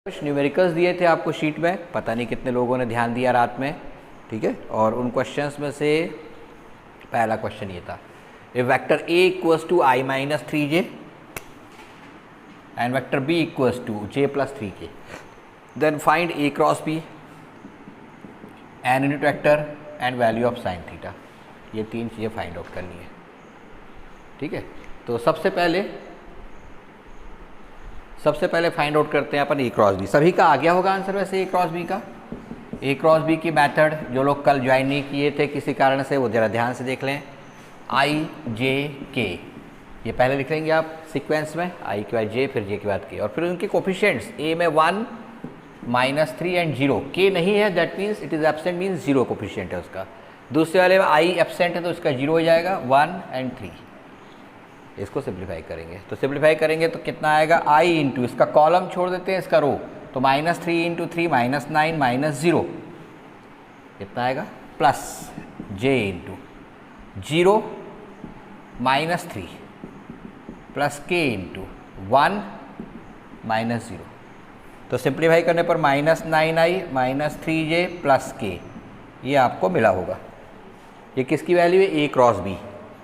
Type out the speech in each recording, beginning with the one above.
कुछ न्यूमेरिकल्स दिए थे आपको शीट में, पता नहीं कितने लोगों ने ध्यान दिया रात में, ठीक है। और उन क्वेश्चंस में से पहला क्वेश्चन ये था, if vector a equals to i minus 3j and vector b equals to j plus 3k, then find a cross b an unit vector and value of sine theta. ये तीन चीज़ें find out करनी है, ठीक है। तो सबसे पहले फाइंड आउट करते हैं अपन ए क्रॉस बी। सभी का आ गया होगा आंसर वैसे ए क्रॉस बी का। ए क्रॉस बी की मेथड जो लोग कल ज्वाइन नहीं किए थे किसी कारण से, वो ज़रा ध्यान से देख लें। आई जे के, ये पहले लिख लेंगे आप सीक्वेंस में, आई के बाद जे, फिर जे के बाद के, और फिर उनके कोफिशिएंट्स ए में 1 -3 एंड 0। के नहीं है, that means it is absent, means 0 coefficient है उसका। दूसरे वाले में आई एब्सेंट है तो उसका 0 हो जाएगा, 1 एंड 3। इसको सिंप्लीफाई करेंगे, तो सिंप्लीफाई करेंगे तो कितना आएगा, i इंटू, इसका कॉलम छोड़ देते हैं, इसका रो, तो -3 इंटू 3 -9 -0 कितना आएगा, plus j into 0 -3 plus k into 1 -0। तो सिंप्लीफाई करने पर -9i -3j प्लस k, ये आपको मिला होगा। ये किसकी वैल्यू है, ए क्रॉस बी।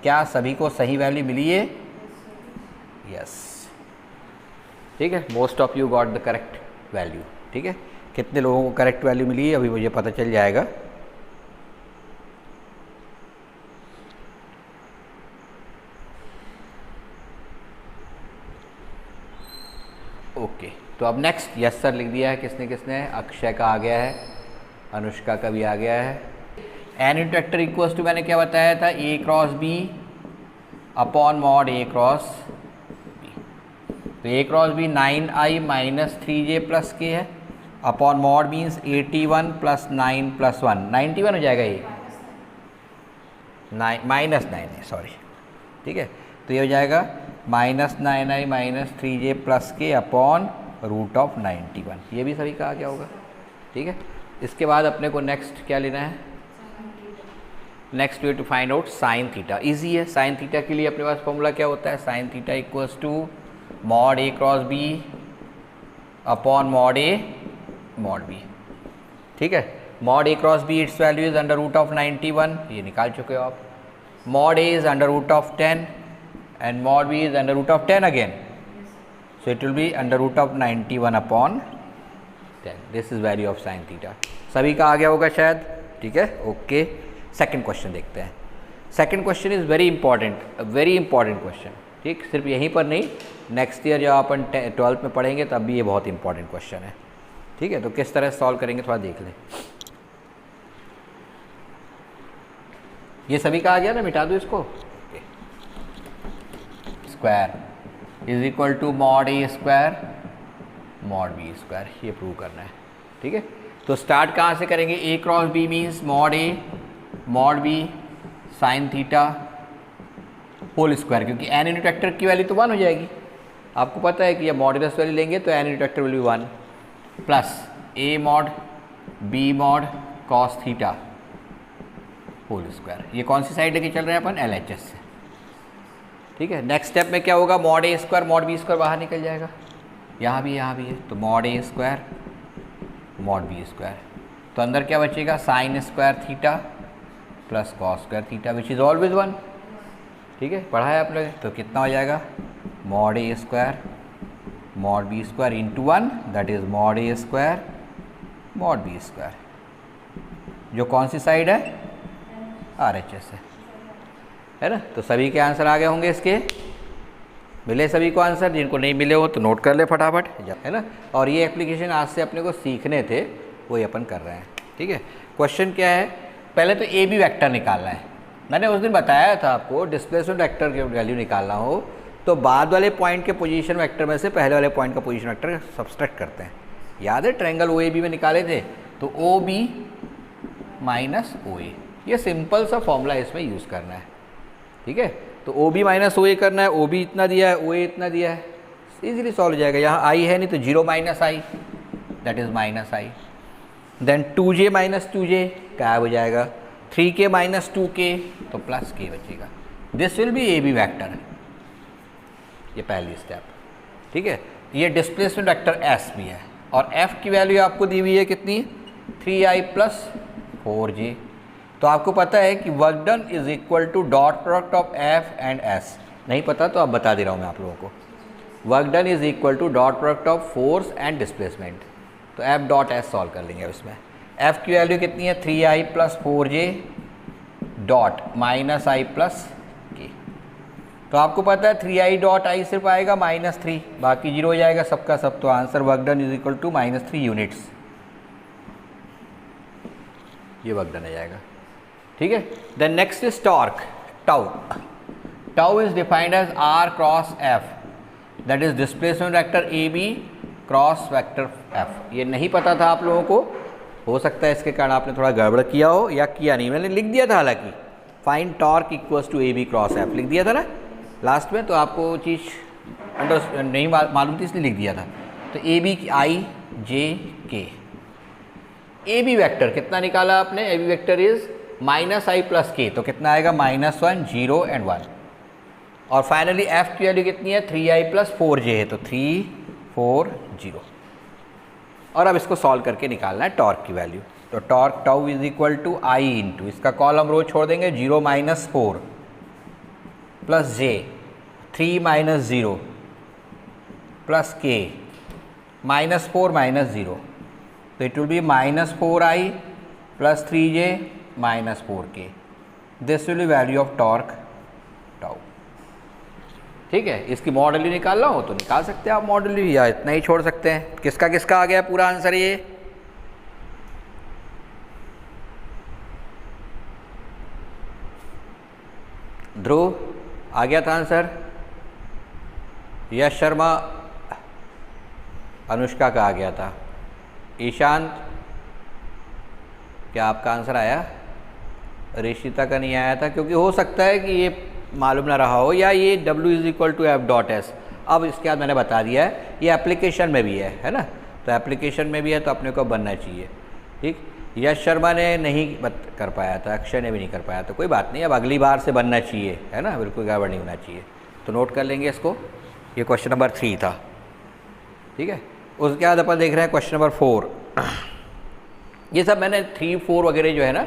क्या सभी को सही वैल्यू मिली है? यस, ठीक है। Most of you got the correct value, ठीक है। कितने लोगों को करेक्ट वैल्यू मिली है अभी मुझे पता चल जाएगा। ओके, तो अब नेक्स्ट यस सर लिख दिया है किसने किसने, अक्षय का आ गया है, अनुष्का का भी आ गया है। N unit vector equals to, मैंने क्या बताया था, A cross B upon mod A cross B. तो A cross B 9i -3j plus k है, अपॉन मॉड मीन्स 81 + 9 + 1, 91 हो जाएगा ये, -9 है, सॉरी, ठीक है। तो ये हो जाएगा -9i -3j plus k upon √91। ये भी सभी का आ गया होगा, ठीक है। इसके बाद अपने को नेक्स्ट क्या लेना है, next way to find out sine theta. Easy है, साइन थीटा के लिए अपने पास फॉर्मूला क्या होता है, sine theta equals to mod A cross B upon mod A mod b, ठीक है। Mod A cross b, it's value is √91, ये निकाल चुके हो आप। Mod a is √10 and mod b is √10 again, so it will be √91 upon 10। This is value of sine theta. सभी का आ गया होगा शायद, ठीक है, ओके। सेकंड क्वेश्चन देखते हैं। Second question is very important, very important question, ठीक। सिर्फ यहीं पर नहीं, नेक्स्ट ईयर जब अपन 12th में पढ़ेंगे तब भी ये बहुत इंपॉर्टेंट क्वेश्चन है, ठीक है। तो किस तरह सॉल्व करेंगे थोड़ा देख लें। ये सभी का आ गया ना, मिटा दो इसको। Square is equal to mod A square mod B square, ये प्रूव करना है, ठीक है। तो स्टार्ट कहाँ से करेंगे, A cross B means mod A mod B sine theta whole square, क्योंकि एन यूनिट वेक्टर की वैल्यू तो 1 हो जाएगी। आपको पता है कि ये मॉडुलस वैल्यू लेंगे तो an unit vector will be 1 plus a mod b mod cos theta whole square. ये कौन सी साइड लेके चल रहे हैं अपन, LHS से, ठीक है। नेक्स्ट स्टेप में क्या होगा, मॉड ए स्क्वायर मॉड बी स्क्वायर बाहर निकल जाएगा, यहाँ भी है, तो मॉड ए स्क्वायर मॉड बी स्क्वायर। तो अंदर क्या बचेगा, sine square theta plus cos square theta which is always 1, ठीक है, पढ़ा है आप लोग। तो कितना हो जाएगा, mod A square mod B square into 1, that is mod A square mod B square, जो कौन सी साइड है, RHS है ना। तो सभी के आंसर आ गए होंगे इसके, मिले सभी को आंसर, जिनको नहीं मिले हो तो नोट कर ले फटाफट, है ना। और ये एप्लीकेशन आज से अपने को सीखने थे, वही अपन कर रहे हैं, ठीक है। क्वेश्चन क्या है, पहले तो ए बी वेक्टर निकालना है। मैंने उस दिन बताया था आपको, डिस्प्लेसमेंट वेक्टर की वैल्यू निकालना हो तो बाद वाले पॉइंट के पोजीशन वेक्टर में से पहले वाले पॉइंट का पोजीशन वेक्टर सब्सट्रैक्ट करते हैं। याद है, ट्रायंगल ओ ए बी में निकाले थे, तो ओ बी माइनस ओ ए, ये सिंपल सा फॉर्मूला इसमें यूज़ करना है, ठीक है। तो ओ बी माइनस ओ ए करना है, ओ बी इतना दिया है, ओ ए इतना दिया है, इजीली सॉल्व हो जाएगा। यहाँ आई है नहीं तो 0 - i, that is -i, then 2j - 2j क्या हो जाएगा, 3k - 2k, तो प्लस k बचेगा। This will be a b vector, ये पहली स्टेप, ठीक है। ये डिस्प्लेसमेंट वेक्टर एस भी है, और f की वैल्यू आपको दी हुई है कितनी, 3i प्लस 4j। तो आपको पता है कि work done is equal to dot product of f and s। नहीं पता तो अब बता दे रहा हूँ मैं आप लोगों को। Work done is equal to dot product of force and displacement. तो f डॉट s सॉल्व कर लेंगे इसमें। f की वैल्यू कितनी है, 3i plus 4j dot minus i plus k। तो आपको पता है 3i डॉट i सिर्फ आएगा -3, बाकी 0 हो जाएगा सबका सब। तो answer work done is equal to -3 units. ये वर्क डन आ जाएगा, ठीक है। Then next is torque, tau. Tau is defined as r cross f, that is displacement vector ab cross vector f। ये नहीं पता था आप लोगों को, हो सकता है इसके कारण आपने थोड़ा गड़बड़ किया हो या किया नहीं। मैंने लिख दिया था हालांकि, find torque equals to ab cross f लिख दिया था ना लास्ट में, तो आपको वो चीज़ अंडर नहीं मालूम थी इसलिए लिख दिया था। तो ab की i j k। ab vector कितना निकाला आपने, ab vector is -i plus k, तो कितना आएगा -1 0 एंड 1। और फाइनली f की वैल्यू कितनी है, 3i प्लस 4j है, तो 3 4 0। और अब इसको सॉल्व करके निकालना है टॉर्क की वैल्यू। तो torque tau is equal to i into, इसका कॉलम रो छोड़ देंगे, 0 - 4 प्लस j 3 - 0 प्लस k -4 - 0। तो it will B -4i plus 3j -4k। This will B value of torque tau, ठीक है। इसकी मॉडल निकालना हो तो निकाल सकते हैं आप मॉडल, या इतना ही छोड़ सकते हैं। किसका किसका आ गया पूरा आंसर, ये ध्रुव आ गया था आंसर, यश शर्मा, अनुष्का का आ गया था, ईशांत क्या आपका आंसर आया, ऋषिता का नहीं आया था, क्योंकि हो सकता है कि ये मालूम ना रहा हो, या ये W is equal to f dot S. अब इसके बाद मैंने बता दिया है ये एप्लीकेशन में भी है ना, तो एप्लीकेशन में भी है तो अपने को बनना चाहिए, ठीक। यश शर्मा ने नहीं कर पाया था, अक्षय ने भी नहीं कर पाया, तो कोई बात नहीं, अब अगली बार से बनना चाहिए, है ना, बिल्कुल गड़बड़ नहीं होना चाहिए। तो नोट कर लेंगे इसको, ये क्वेश्चन नंबर 3 था, ठीक है। उसके बाद अपन देख रहे हैं क्वेश्चन नंबर 4। ये सब मैंने 3 4 वगैरह जो है ना,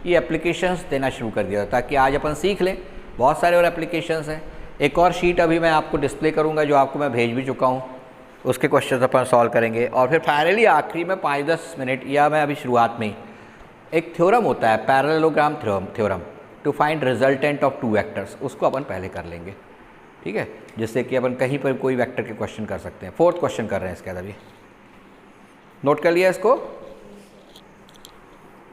ये एप्लीकेशंस देना शुरू कर दिया ताकि आज अपन सीख लें। बहुत सारे और एप्लीकेशंस हैं। एक और शीट अभी मैं आपको डिस्प्ले करूंगा जो आपको मैं भेज भी चुका हूं, उसके क्वेश्चन अपन सॉल्व करेंगे। और फिर फाइनली आखिरी में 5-10 मिनट, या मैं अभी शुरुआत में ही, एक थ्योरम होता है parallelogram theorem to find resultant of 2 vectors, उसको अपन पहले कर लेंगे, ठीक है, जिससे कि अपन कहीं पर कोई वेक्टर के क्वेश्चन कर सकते हैं। 4th क्वेश्चन कर रहे हैं इसके बाद, अभी नोट कर लिया इसको।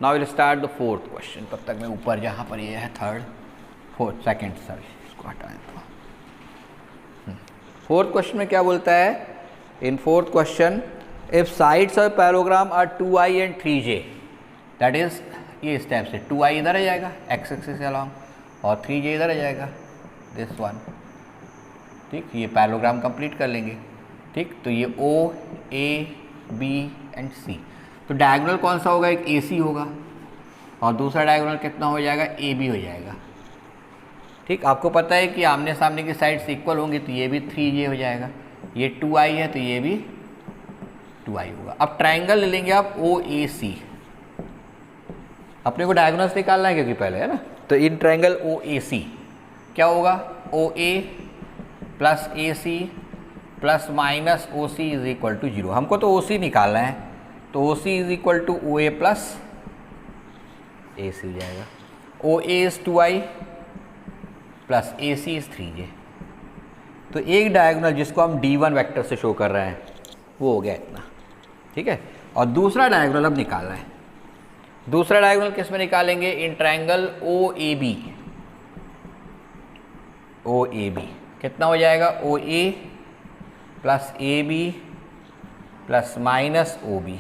Now will start the 4th question. तब तक मैं ऊपर जहाँ पर ये है 3rd 4th 2nd सॉरी, इसको हटाएं तो। 4th क्वेश्चन में क्या बोलता है, in 4th question if sides of parallelogram are 2i and 3j, that is ये इस टाइप से 2i इधर आ जाएगा x एक्सिस अलॉन्ग, और 3j इधर आ जाएगा दिस वन, ठीक। ये पैरेललोग्राम कंप्लीट कर लेंगे, ठीक। तो ये O A B and C, तो डायगोनल कौन सा होगा, एक AC होगा, और दूसरा डायगोनल कितना हो जाएगा, AB हो जाएगा, ठीक। आपको पता है कि आमने सामने की साइड्स इक्वल होंगी, तो ये भी 3j हो जाएगा, ये 2i है तो ये भी 2i होगा। अब ट्राइंगल ले लेंगे आप OAC, अपने को डायगोनल्स निकालना है क्योंकि पहले, है ना। तो इन ट्राइंगल OAC क्या होगा, OA plus AC plus minus OC is equal to 0। हमको तो OC निकालना है, तो OC is equal to OA plus AC हो जाएगा। OA is 2i plus AC is 3j। तो एक डायगोनल जिसको हम D1 वेक्टर से शो कर रहे हैं वो हो गया इतना, ठीक है। और दूसरा डायगोनल अब निकालना है। दूसरा डायगोनल किस में निकालेंगे, इन ट्रायंगल OAB। OAB कितना हो जाएगा, OA plus AB plus minus OB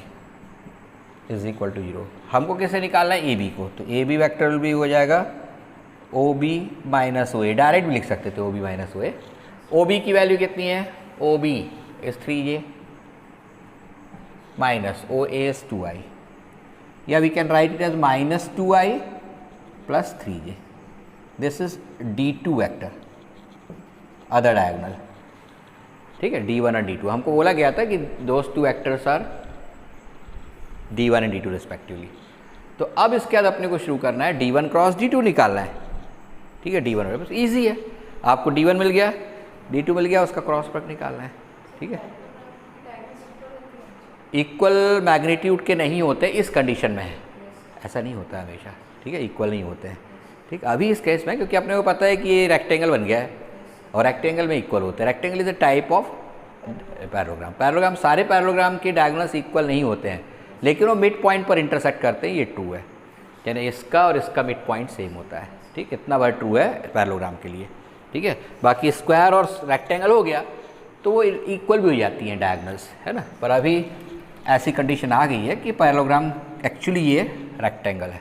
is equal to 0। हमको किसे निकालना है, AB को, तो AB वेक्टर भी हो जाएगा OB माइनस OA, डायरेक्ट भी लिख सकते थे OB माइनस OA। OB की वैल्यू कितनी है, OB is 3j minus OA is 2i, या we can write it as minus 2i plus 3j। This is D2 vector, other diagonal, ठीक है, D1 और D2। हमको बोला गया था कि those 2 vectors are D1 and D2 respectively. तो अब इसके बाद अपने को शुरू करना है D1 क्रॉस D2 निकालना है, ठीक है। D1 बस ईजी है, आपको D1 मिल गया, D2 मिल गया, उसका क्रॉस प्रोडक्ट निकालना है, ठीक है। इक्वल मैग्नीट्यूड के नहीं होते इस कंडीशन में है, ऐसा नहीं होता हमेशा, ठीक है, इक्वल नहीं होते हैं, ठीक। अभी इस केस में क्योंकि अपने को पता है कि ये रेक्टेंगल बन गया है और रेक्टेंगल में इक्वल होते हैं। Rectangle is a type of parallelogram. Parallelogram सारे पैरेललोग्राम के डायगोनल्स इक्वल नहीं होते हैं, लेकिन वो मिड पॉइंट पर इंटरसेक्ट करते हैं, ये ट्रू है, यानी इसका और इसका मिड पॉइंट सेम होता है, ठीक। इतना बार ट्रू है पैरेललोग्राम के लिए, ठीक है। बाकी स्क्वायर और रेक्टेंगल हो गया तो वो इक्वल भी हो जाती हैं डायगोनल्स, है ना। पर अभी ऐसी कंडीशन आ गई है कि पैरेललोग्राम एक्चुअली ये रेक्टेंगल है।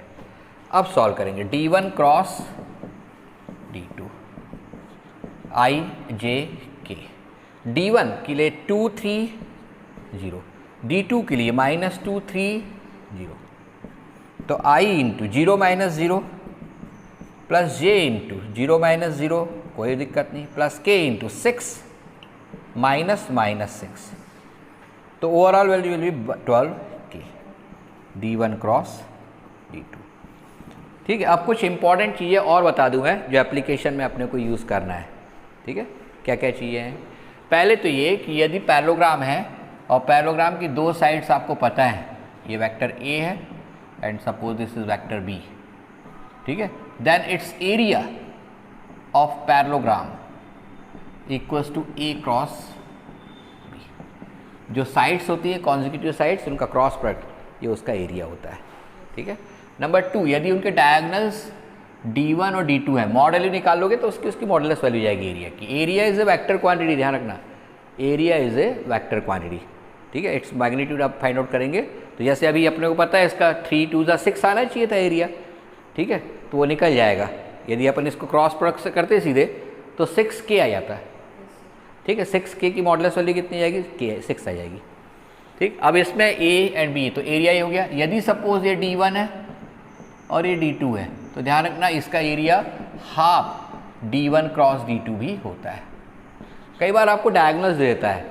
अब सॉल्व करेंगे D1 cross D2 I J K। D1 के लिए 2 3 0, D2 के लिए -2 3 0, तो I into 0 - 0 plus J into 0 - 0 कोई दिक्कत नहीं, प्लस K इंटू 6 -6, तो overall value will be 12K। D1 cross D2, ठीक है। अब कुछ इंपॉर्टेंट चीज़ें और बता दूँ मैं जो एप्लीकेशन में अपने को यूज़ करना है, ठीक है। क्या क्या चीज़ें हैं? पहले तो ये कि यदि पैरेललोग्राम है और पैरेललोग्राम की दो साइड्स आपको पता है, ये वेक्टर A है and suppose this is vector B, ठीक है, then it's area of parallelogram equals to A cross B। जो साइड्स होती है कॉन्जिक्यूटिव साइड्स, उनका क्रॉस प्रोडक्ट ये उसका एरिया होता है, ठीक है। नंबर 2, यदि उनके डायगोनल्स D1 और D2 है, मॉड वैल्यू निकाल लोगे तो उसकी मॉडुलस वैल्यू जाएगी एरिया की। Area is a vector quantity, ध्यान रखना, area is a vector quantity, ठीक है। इट्स मैग्नीट्यूड आप फाइंड आउट करेंगे तो जैसे अभी अपने को पता है इसका 3 2 6 आना चाहिए था एरिया, ठीक है, तो वो निकल जाएगा। यदि अपन इसको क्रॉस प्रोडक्ट से करते सीधे तो 6K आ जाता है, ठीक है। 6K की मॉडुलस वैल्यू कितनी जाएगी? K 6 आ जाएगी, ठीक। अब इसमें A एंड B तो एरिया ही हो गया। यदि सपोज ये D1 है और ये D2 है तो ध्यान रखना इसका area half D1 cross D2 भी होता है। कई बार आपको डायगोनल्स देता है,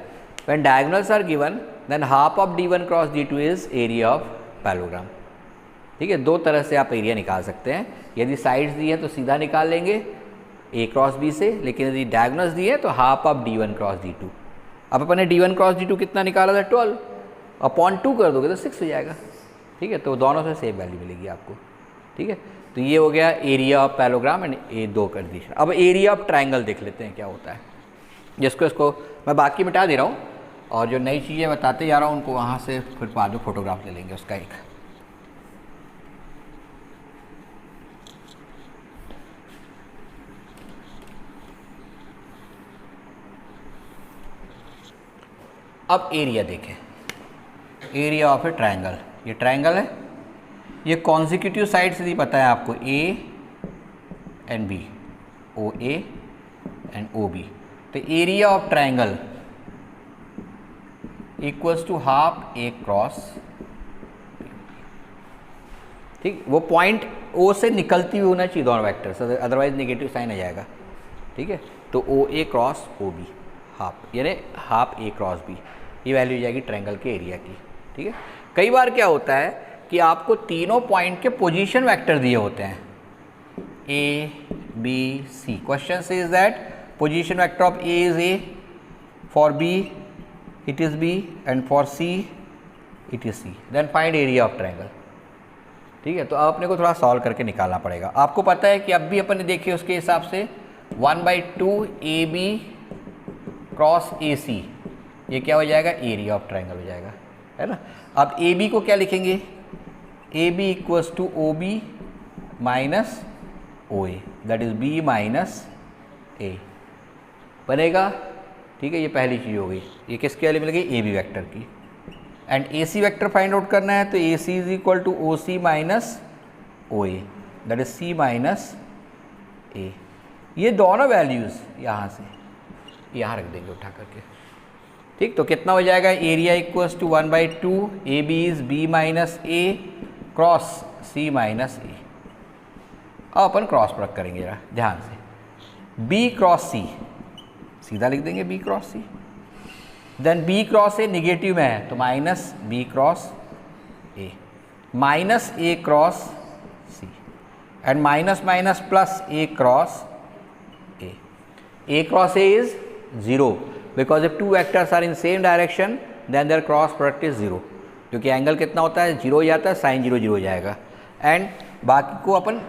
when diagonals are given then half of D1 cross D2 is area of parallelogram, ठीक है। दो तरह से आप एरिया निकाल सकते हैं, यदि साइड्स दी है तो सीधा निकाल लेंगे A क्रॉस B से, लेकिन यदि डायगोनल्स दी है तो half of D1 cross D2। अब अपन ने D1 क्रॉस D2 कितना निकाला था? 12 अपॉन 2 कर दोगे तो 6 हो जाएगा, ठीक है। तो दोनों से सेम वैल्यू मिलेगी आपको, ठीक है। तो ये हो गया एरिया ऑफ पैरेललोग्राम एंड ये दो कंडीशन। अब एरिया ऑफ ट्रायंगल देख लेते हैं क्या होता है, जिसको इसको मैं बाकी मिटा दे रहा हूँ और जो नई चीज़ें बताते जा रहा हूँ उनको वहाँ से फिर बाद में फोटोग्राफ ले लेंगे उसका एक। अब एरिया देखें, एरिया ऑफ ए ट्रायंगल, ये ट्रायंगल है, ये कॉन्जिक्यूटिव साइड से पता है आपको A and B, OA and OB। तो area of triangle equals to half A cross, ठीक। वो पॉइंट O से निकलती हुई होना चाहिए दोनों वेक्टर्स, अदरवाइज नेगेटिव साइन आ जाएगा, ठीक है। तो OA क्रॉस OB हाफ, यानी हाफ A क्रॉस B, ये वैल्यू जाएगी ट्रायंगल के एरिया की, ठीक है। कई बार क्या होता है कि आपको तीनों पॉइंट के पोजीशन वेक्टर दिए होते हैं A B C। क्वेश्चन से is that position vector of A is A, for B it is B and for C it is C, then find area of triangle, ठीक है। तो अब अपने को थोड़ा सॉल्व करके निकालना पड़ेगा। आपको पता है कि अब भी अपन ने देखिए उसके हिसाब से 1/2 AB क्रॉस AC, ये क्या हो जाएगा? एरिया ऑफ ट्रायंगल हो जाएगा, है ना। अब AB को क्या लिखेंगे? AB equals to OB minus OA, that is B minus A बनेगा, ठीक है। ये पहली चीज़ हो गई। ये किसके वाली मिल गई? AB वेक्टर की। And AC vector find out करना है तो AC is equal to OC minus OA, that is C minus A। ये दोनों वैल्यूज़ यहाँ से यहाँ रख देंगे उठा करके, ठीक। तो कितना हो जाएगा? Area equals to 1/2 AB is B minus A cross C minus A। अब अपन क्रॉस प्रोडक्ट करेंगे जरा ध्यान से, B क्रॉस C सीधा लिख देंगे B cross C, then B cross A negative में है तो minus B cross A, minus A cross C, and minus minus plus A cross A. A cross A is 0 because if two vectors are in same direction then their cross product is 0, क्योंकि angle कितना होता है 0 हो जाता है, sign 0 0 हो जाएगा. And बाकी को अपन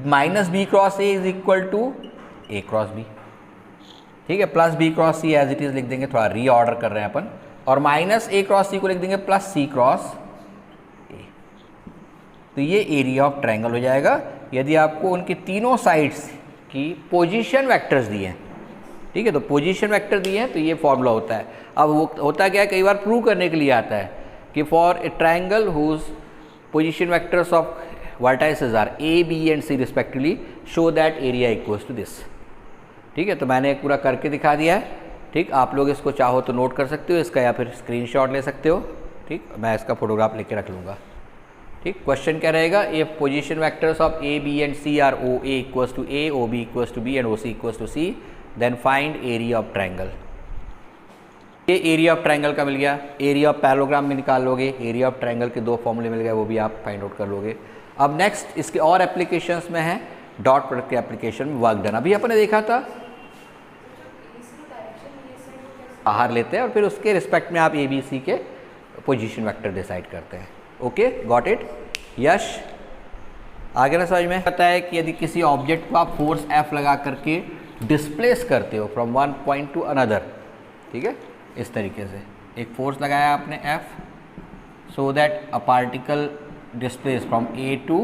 minus B cross A is equal to A cross B, ठीक है, plus B cross C as it is लिख देंगे, थोड़ा रीऑर्डर कर रहे हैं अपन, और माइनस ए क्रॉस सी को लिख देंगे प्लस सी क्रॉस ए. तो ये एरिया ऑफ ट्रायंगल हो जाएगा यदि आपको उनकी तीनों साइड्स की पोजीशन वेक्टर्स दिए हैं, ठीक है. तो पोजीशन वेक्टर दिए हैं तो ये फॉर्मूला होता है. अब वो होता क्या है, कई बार प्रूव करने के लिए आता है कि for a triangle whose position vectors of vertices are A B and C respectively show that area equals to this, ठीक है. तो मैंने एक पूरा करके दिखा दिया है, ठीक. आप लोग इसको चाहो तो नोट कर सकते हो इसका, या फिर स्क्रीनशॉट ले सकते हो, ठीक. मैं इसका फोटोग्राफ लेके रख लूँगा, ठीक. क्वेश्चन क्या रहेगा, if position vectors of A B and C are O A equals to A, O B equals to B and O C equals to C, then find area of triangle. ये area of triangle का मिल गया. Area of parallelogram में निकाल लोगे, area of triangle के दो फॉर्मूले मिल गए, वो भी आप फाइंड आउट कर लोगे. अब नेक्स्ट इसके और एप्लीकेशंस में है डॉट प्रोडक्ट के एप्लीकेशन में वर्क डन. अभी अपने देखा था बाहर लेते हैं और फिर उसके रिस्पेक्ट में आप ए बी सी के पोजीशन वेक्टर डिसाइड करते हैं. ओके, गॉट इट, यश. आगे ना समझ में पता है कि यदि किसी ऑब्जेक्ट को आप फोर्स F लगा करके डिस्प्लेस करते हो from one point two another, ठीक है, इस तरीके से एक फोर्स लगाया आपने F so that a particle displace from A to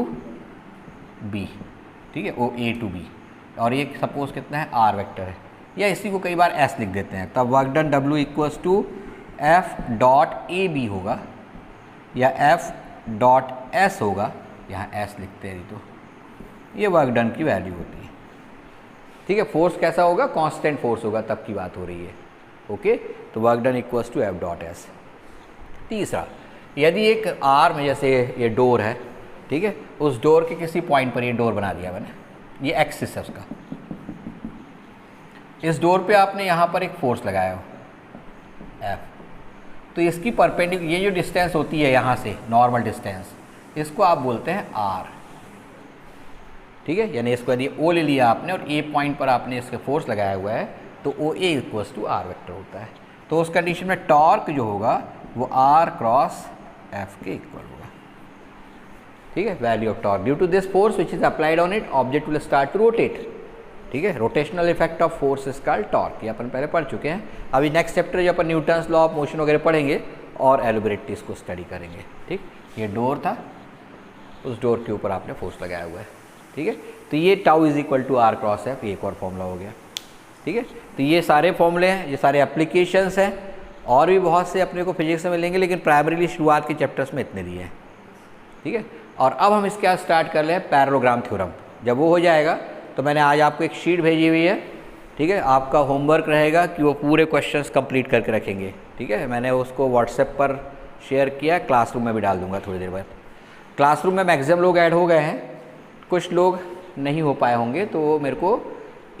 B, ठीक है, ओ A टू B, और ये सपोज कितना है R वेक्टर है, या इसी को कई बार S लिख देते हैं. तब work done W equals to F dot A B होगा या F डॉट S होगा, यहाँ S लिखते हैं तो ये वर्क डन की वैल्यू होती है, ठीक है. फोर्स कैसा होगा, कांस्टेंट फोर्स होगा, तब की बात हो रही है. ओके, तो work done equals to F dot S. तीसरा, यदि एक R में जैसे ये डोर है, ठीक है, उस डोर के किसी पॉइंट पर ये डोर बना दिया मैंने, ये एक्सिस है उसका, इस डोर पे आपने यहाँ पर एक फोर्स लगाया हो F, तो इसकी परपेंडिकुलर ये जो डिस्टेंस होती है यहाँ से नॉर्मल डिस्टेंस, इसको आप बोलते हैं R, ठीक है. यानी इसको यदि O ले लिया आपने और A पॉइंट पर आपने इसके फोर्स लगाया हुआ है तो ओ A equals to R vector होता है. तो उस कंडीशन में टॉर्क जो होगा वो R क्रॉस F के इक्वल होगा, ठीक है. Value of torque due to this force which is applied on it object will start to rotate, ठीक है. Rotational effect of force is called torque, ये अपन पहले पढ़ चुके हैं. अभी नेक्स्ट चैप्टर जो अपन न्यूटन्स लॉ ऑफ मोशन वगैरह पढ़ेंगे और एलिबरेट इसको स्टडी करेंगे, ठीक. ये डोर था, उस डोर के ऊपर आपने फोर्स लगाया हुआ है, ठीक है. तो ये tau is equal to R cross F, ये एक और फॉर्मूला हो गया, ठीक है. तो ये सारे फॉर्मूले हैं, ये सारे एप्लीकेशंस हैं, और भी बहुत से अपने को फिजिक्स में मिलेंगे, लेकिन प्राइमरीली शुरुआत के चैप्टर्स में इतने दिए हैं, ठीक है. और अब हम इसके साथ स्टार्ट कर लें पैरेललोग्राम थ्योरम. जब वो हो जाएगा तो मैंने आज आपको एक शीट भेजी हुई है, ठीक है. आपका होमवर्क रहेगा कि वो पूरे क्वेश्चंस कंप्लीट करके रखेंगे, ठीक है. मैंने उसको व्हाट्सएप पर शेयर किया, क्लासरूम में भी डाल दूंगा थोड़ी देर बाद. क्लासरूम में मैक्सिमम लोग ऐड हो गए हैं, कुछ लोग नहीं हो पाए होंगे तो वो मेरे को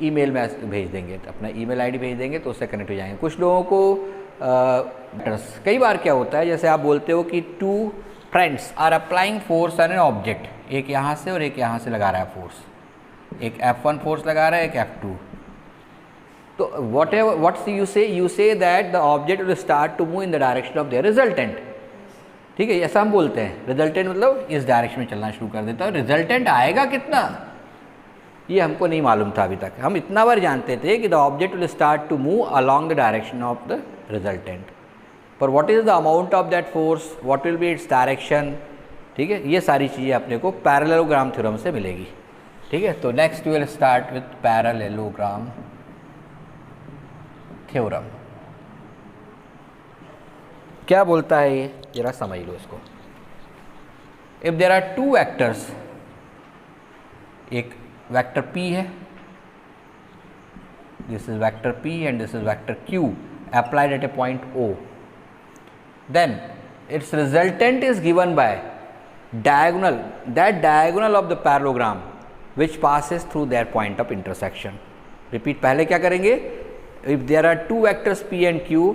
ईमेल में भेज देंगे, तो अपना ईमेल आईडी भेज देंगे तो उससे कनेक्ट हो जाएंगे. कुछ लोगों को कई बार क्या होता है, जैसे आप बोलते हो कि two friends are applying force on an object, एक यहाँ से और एक यहाँ से लगा रहा है फोर्स, एक F1 फोर्स लगा रहा है, एक F2. तो what's you say that the object will start to move in the direction of their resultant, ठीक है. ऐसा हम बोलते हैं, रिजल्टेंट मतलब इस डायरेक्शन में चलना शुरू कर देता है. रिजल्टेंट आएगा कितना ये हमको नहीं मालूम था अभी तक. हम इतना बार जानते थे कि the object will start to move along the direction of the resultant, पर what is the amount of that force, what will be its direction, ठीक है. ये सारी चीज़ें अपने को पैरेललोग्राम थ्योरम से मिलेगी, ठीक है. तो next we will start with parallelogram theorem. क्या बोलता है ये, जरा समझ लो इसको. If there are two vectors, एक वेक्टर P है, this is vector P and this is vector Q applied at a point O, then its resultant is given by diagonal, that diagonal of the parallelogram which passes through their point of intersection. Repeat, पहले क्या करेंगे, if there are two vectors P and Q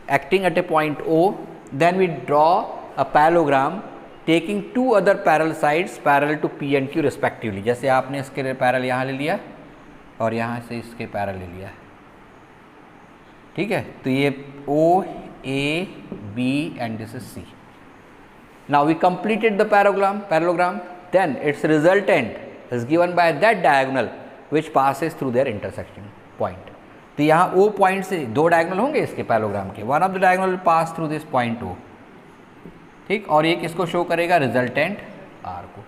acting at a point O, then we draw a parallelogram taking two other parallel sides parallel to P and Q respectively. जैसे आपने इसके parallel यहाँ ले लिया और यहाँ से इसके पैरेलल ले लिया, ठीक है। तो ये O A B and this is C. Now we completed the parallelogram. Then its resultant is given by that diagonal which passes through their intersection point. तो यहाँ O पॉइंट से दो डायगोनल होंगे इसके पैरेललोग्राम के, one of the diagonal will pass through this point O, ठीक। और ये किसको शो करेगा? रिजल्टेंट R को।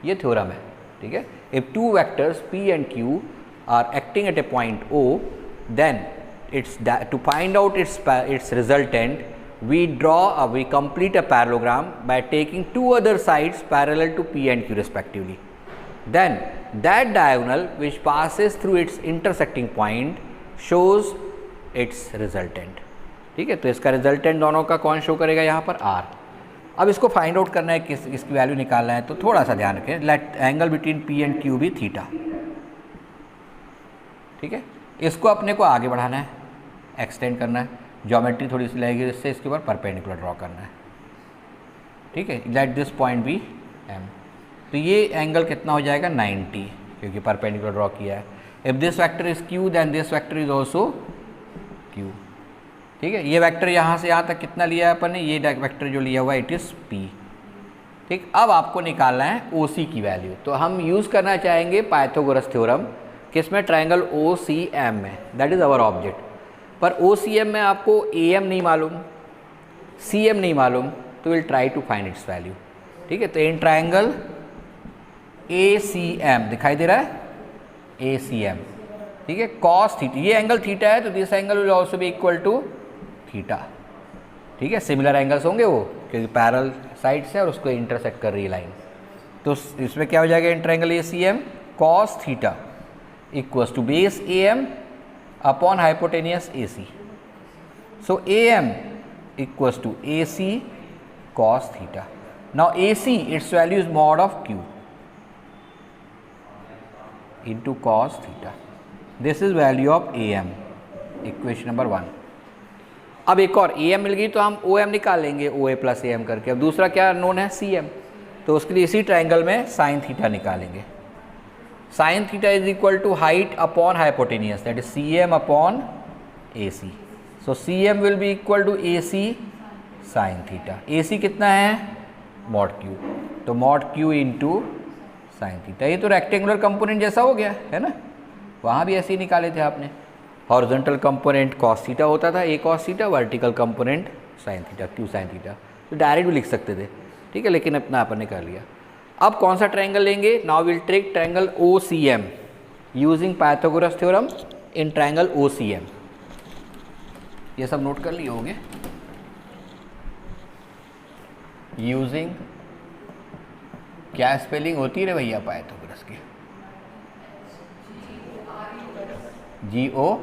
ये थ्योरम है, ठीक है। If two vectors P and Q are acting at a point O, then to find out its resultant, we complete a parallelogram by taking two other sides parallel to P and Q respectively. Then that diagonal which passes through its intersecting point shows its resultant, ठीक है। तो इसका resultant दोनों का कौन show करेगा? यहाँ पर R। अब इसको फाइंड आउट करना है, इसकी वैल्यू निकालना है, तो थोड़ा सा ध्यान रखें, let angle between P and Q भी थीटा, ठीक है। इसको अपने को आगे बढ़ाना है, एक्सटेंड करना है, ज्योमेट्री थोड़ी सी लगेगी, इससे इसके ऊपर परपेंडिकुलर ड्रॉ करना है, ठीक है। Let this point be M। तो ये एंगल कितना हो जाएगा? 90, क्योंकि परपेंडिकुलर ड्रॉ किया है। If this vector is Q then this vector is also Q, ठीक है। ये वेक्टर यहाँ से यहाँ तक कितना लिया है अपन ने? ये वेक्टर जो लिया हुआ है इट इज़ P, ठीक। अब आपको निकालना है OC की वैल्यू। तो हम यूज़ करना चाहेंगे पाइथागोरस थ्योरम, किसमें? ट्रायंगल OCM में, दैट इज़ आवर ऑब्जेक्ट। पर OCM में आपको AM नहीं मालूम, CM नहीं मालूम, तो will try to find its value, ठीक है। तो इन ट्रायंगल ACM दिखाई दे रहा है, ACM, ठीक है। कॉस थीटा, ये एंगल थीटा है, तो this angle will also be equal to theta, ठीक है। सिमिलर एंगल्स होंगे वो, क्योंकि पैरेलल साइड से और उसको इंटरसेक्ट कर रही है लाइन। तो इसमें क्या हो जाएगा? In triangle ACM cos theta equals to base AM upon hypotenuse AC. So AM equals to AC cos theta. Now AC, its value is mod of Q into cos theta. This is value of AM, equation number 1. अब एक और AM मिल गई तो हम OM निकाल लेंगे, OA plus AM करके। अब दूसरा क्या नोन है? CM। तो उसके लिए इसी ट्रायंगल में साइन थीटा निकालेंगे। Sine theta is equal to height upon hypotenuse, that is CM upon AC. So CM will be equal to AC sine theta. AC कितना है? मॉड Q, तो mod Q into sine theta. ये तो rectangular component जैसा हो गया है ना, वहाँ भी ऐसे ही निकाले थे आपने। हॉरिजॉन्टल कंपोनेंट कॉस थीटा होता था, A cos theta, vertical component sine theta, Q sine theta. तो डायरेक्ट भी लिख सकते थे, ठीक है, लेकिन अपना अपन ने कर लिया। अब कौन सा ट्रायंगल लेंगे? Now will take triangle OCM using Pythagoras theorem in triangle OCM। ये सब नोट कर लिए होंगे। यूजिंग, क्या स्पेलिंग होती है भैया पाइथागोरस की? GORUS,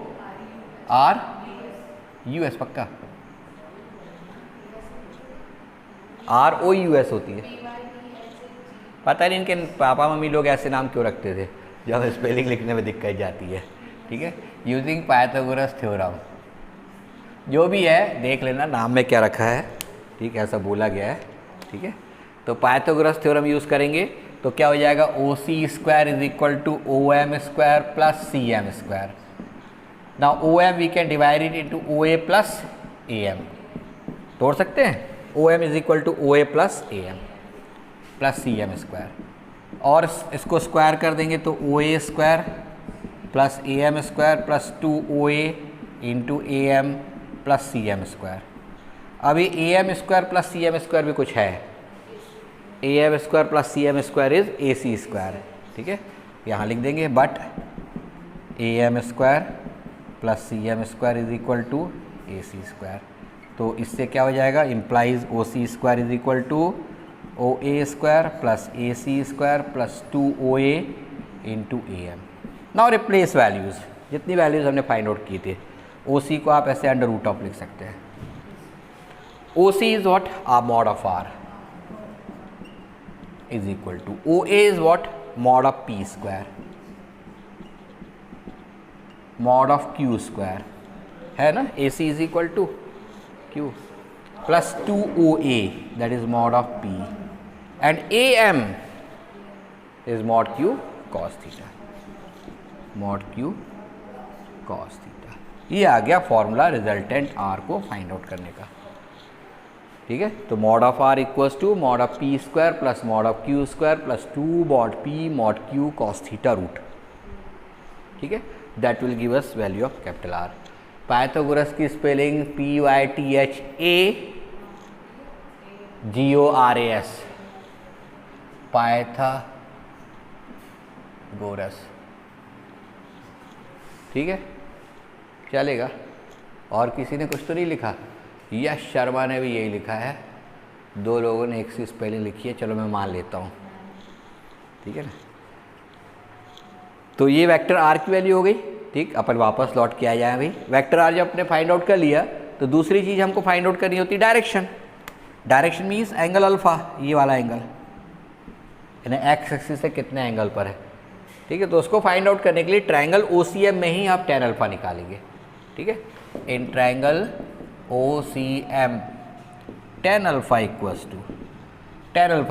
पक्का? ROUS होती है। पता नहीं इनके पापा मम्मी लोग ऐसे नाम क्यों रखते थे, जब स्पेलिंग लिखने में दिक्कत जाती है, ठीक है। यूजिंग पाइथागोरस थ्योरम, जो भी है देख लेना नाम में क्या रखा है, ठीक है, ऐसा बोला गया है, ठीक है। तो पाइथागोरस थ्योरम यूज़ करेंगे तो क्या हो जाएगा? OC square is equal to OM square plus CM square. Now OM we can divide it into OA plus AM, तोड़ सकते हैं। OM is equal to OA plus AM plus CM square, और इसको स्क्वायर कर देंगे तो OA square plus AM square plus 2OA into AM plus CM square. अभी AM square plus CM square भी कुछ है, AM square plus CM square is AC square, ठीक है। यहाँ लिख देंगे but AM square plus CM square is equal to AC square. तो इससे क्या हो जाएगा? Implies OC square is equal to OA square plus AC square plus 2OA into AM। Now replace values, जितनी वैल्यूज़ हमने फाइंड आउट की थी, OC को आप ऐसे अंडर रूट ऑफ लिख सकते हैं। OC is what? Mod of R is equal to OA is what? Mod of P square, mod of Q square, है ना। AC is equal to Q। Plus 2OA that is mod of P and AM is mod Q cos theta, mod Q cos theta. ये आ गया formula resultant R को find out करने का। ठीक है, तो mod of R equals to mod of P square plus mod of Q square plus 2 mod P mod Q cos theta root. ठीक है, that will give us value of capital R। Pythagoras की spelling PYTHAGORAS, Pythagoras. ठीक है, चलेगा। और किसी ने कुछ तो नहीं लिखा? यश शर्मा ने भी यही लिखा है। 2 लोगों ने एक सी स्पेलिंग लिखी है, चलो मैं मान लेता हूँ। ठीक है ना, तो ये वेक्टर R की वैल्यू हो गई। ठीक, अपन वापस लौट के आ जाए भाई। वेक्टर R जब अपने फाइंड आउट कर लिया तो दूसरी चीज़ हमको फाइंड आउट करनी होती है direction. Direction means angle alpha, ये वाला एंगल यानी एक्स एक्सिस से कितने एंगल पर है। ठीक है, तो उसको फाइंड आउट करने के लिए ट्रायंगल OCM में ही आप tan अल्फा निकालेंगे। ठीक है, in triangle OCM tan alpha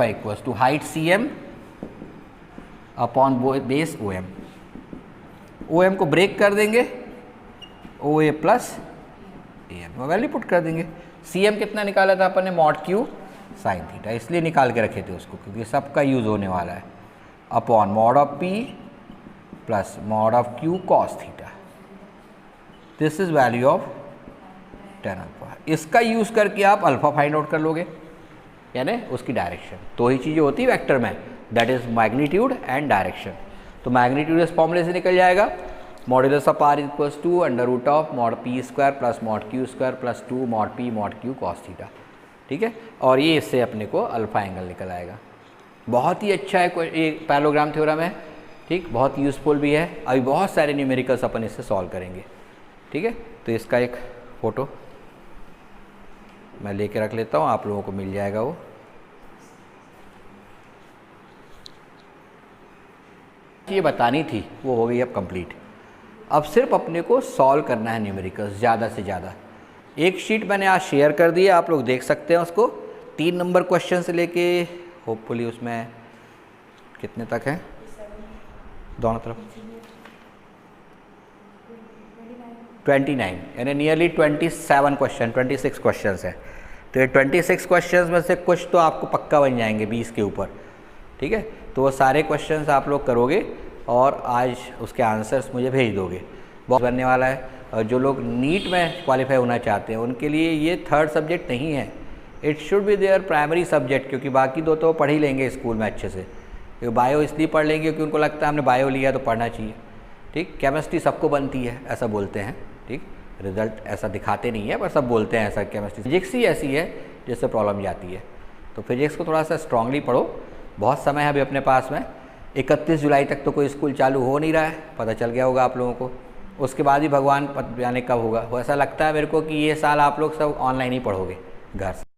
equals to height CM upon base OM। OM को ब्रेक कर देंगे, OA plus AM value put कर देंगे। CM कितना निकाला था अपन ने? मॉड Q साइन थीटा, इसलिए निकाल के रखे थे उसको क्योंकि सबका यूज़ होने वाला है। Upon mod of P plus mod of Q cos theta. This is value of tan alpha. इसका यूज़ करके आप अल्फा फाइंड आउट कर लोगे, यानी उसकी डायरेक्शन। तो ही चीज़ें होती है वेक्टर में, that is magnitude and direction. तो मैग्नीट्यूड इस फॉर्मूले से निकल जाएगा, modulus of R equals to under root of mod P square plus mod Q square plus 2 mod P mod Q cos theta. ठीक है, और ये इससे अपने को अल्फा एंगल निकल आएगा। बहुत ही अच्छा है, ये पैरेललोग्राम थ्योरम है। ठीक, बहुत यूज़फुल भी है। अभी बहुत सारे न्यूमेरिकल्स अपन इससे सॉल्व करेंगे। ठीक है, तो इसका एक फ़ोटो मैं लेके रख लेता हूँ, आप लोगों को मिल जाएगा वो। ये बतानी थी वो हो गई अब कंप्लीट। अब सिर्फ अपने को सॉल्व करना है न्यूमेरिकल्स ज़्यादा से ज़्यादा। एक शीट मैंने आज शेयर कर दी है, आप लोग देख सकते हैं उसको। 3 नंबर क्वेश्चन से लेके होपफुली उसमें कितने तक है दोनों तरफ 29 यानी नियरली 27 क्वेश्चन 26 क्वेश्चन है। तो ये 26 क्वेश्चन में से कुछ तो आपको पक्का बन जाएंगे 20 के ऊपर। ठीक है, तो वो सारे क्वेश्चंस आप लोग करोगे और आज उसके आंसर्स मुझे भेज दोगे। बहुत बनने वाला है। और जो लोग नीट में क्वालिफाई होना चाहते हैं उनके लिए ये 3rd सब्जेक्ट नहीं है, it should be there primary subject, क्योंकि बाकी 2 तो पढ़ ही लेंगे स्कूल में अच्छे से। तो बायो इसलिए पढ़ लेंगे क्योंकि उनको लगता है हमने बायो लिया तो पढ़ना चाहिए। ठीक, केमिस्ट्री सबको बनती है ऐसा बोलते हैं। ठीक, रिजल्ट ऐसा दिखाते नहीं है पर सब बोलते हैं ऐसा केमिस्ट्री। फिजिक्स ही ऐसी है जिससे प्रॉब्लम जाती है, तो फिजिक्स को थोड़ा सा स्ट्रांगली पढ़ो। बहुत समय है अभी अपने पास में, 31 जुलाई तक तो कोई स्कूल चालू हो नहीं रहा है, पता चल गया होगा आप लोगों को। उसके बाद ही भगवान जाने कब होगा। वो ऐसा लगता है मेरे को कि ये साल आप लोग सब ऑनलाइन ही पढ़ोगे घर से।